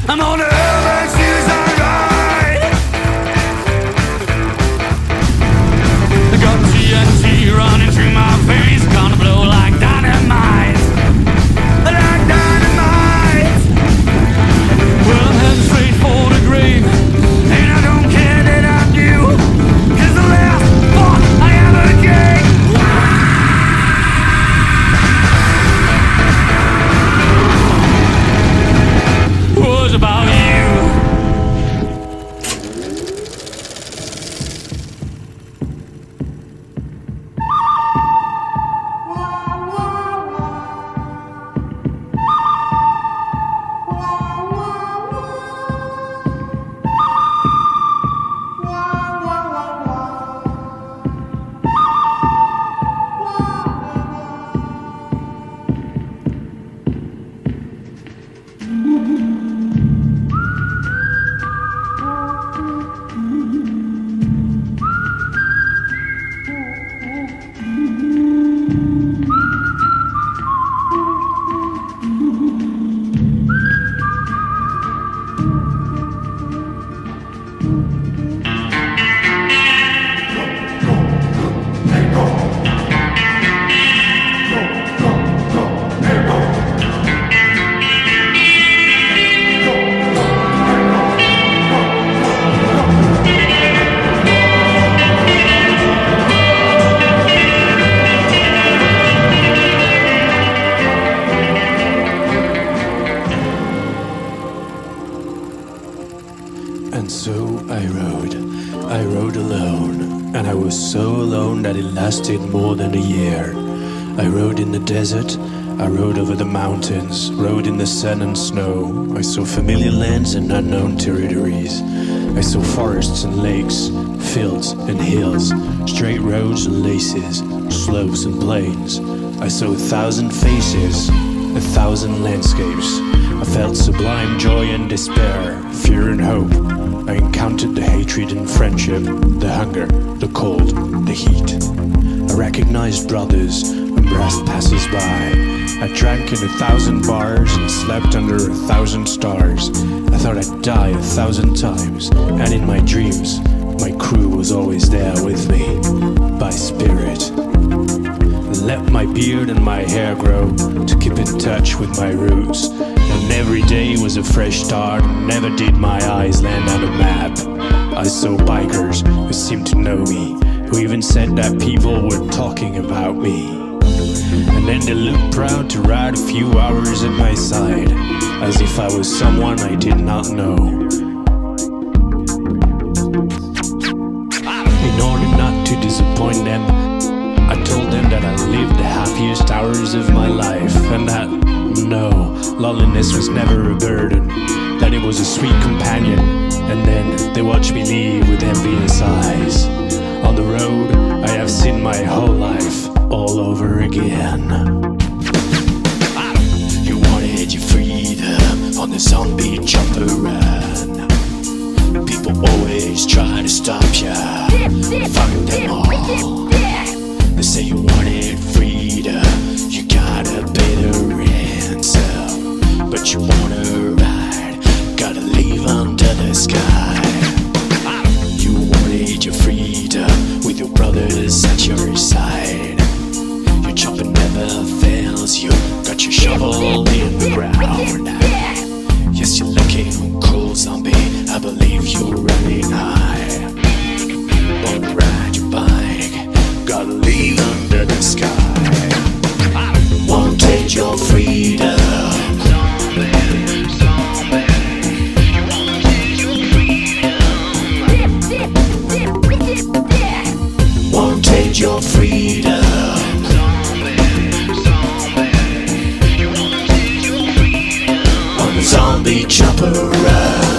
I'm on the urban suicide ride. I got TNT running through my veins, gonna blow like dynamite. Like dynamite. Well, I'm heading straight for the grave, and I don't care that I do, 'cause the last thought I ever gave was about you. And so I rode alone, and I was so alone that it lasted more than a year. I rode in the desert, I rode over the mountains, rode in the sun and snow. I saw familiar lands and unknown territories. I saw forests and lakes, fields and hills, straight roads and laces, slopes and plains. I saw 1,000 faces, 1,000 landscapes. I felt sublime joy and despair, fear and hope. I encountered the hatred and friendship, the hunger, the cold, the heat. I recognized brothers and brassed passers-by. I drank in 1,000 bars and slept under 1,000 stars. I thought I'd die 1,000 times, and in my dreams, my crew was always there with me, by spirit. I let my beard and my hair grow to keep in touch with my roots. And every day was a fresh start, never did my eyes land on a map. I saw bikers who seemed to know me, who even said that people were talking about me. And then they looked proud to ride a few hours at my side, as if I was someone I did not know. In order not to disappoint them, I told them that I lived the happiest hours of my life, and that no, loneliness was never a burden, that it was a sweet companion. And then they watched me leave with envious eyes. On the road, I have seen my whole life all over again. You wanted your freedom on the zombie jumper run. People always try to stop ya, fuck them all. They say you wanted freedom, you gotta pay the ransom. But you wanna ride, gotta leave under the sky. You wanted your freedom with your brothers at your side. Your chopper never fails you, got your shovel in the ground. Yes, you're looking cool, zombie, I believe you're running high. Wanna ride your bike, gotta leave under the sky. Wanted your freedom. Wanted your freedom. On the zombie chopper ride.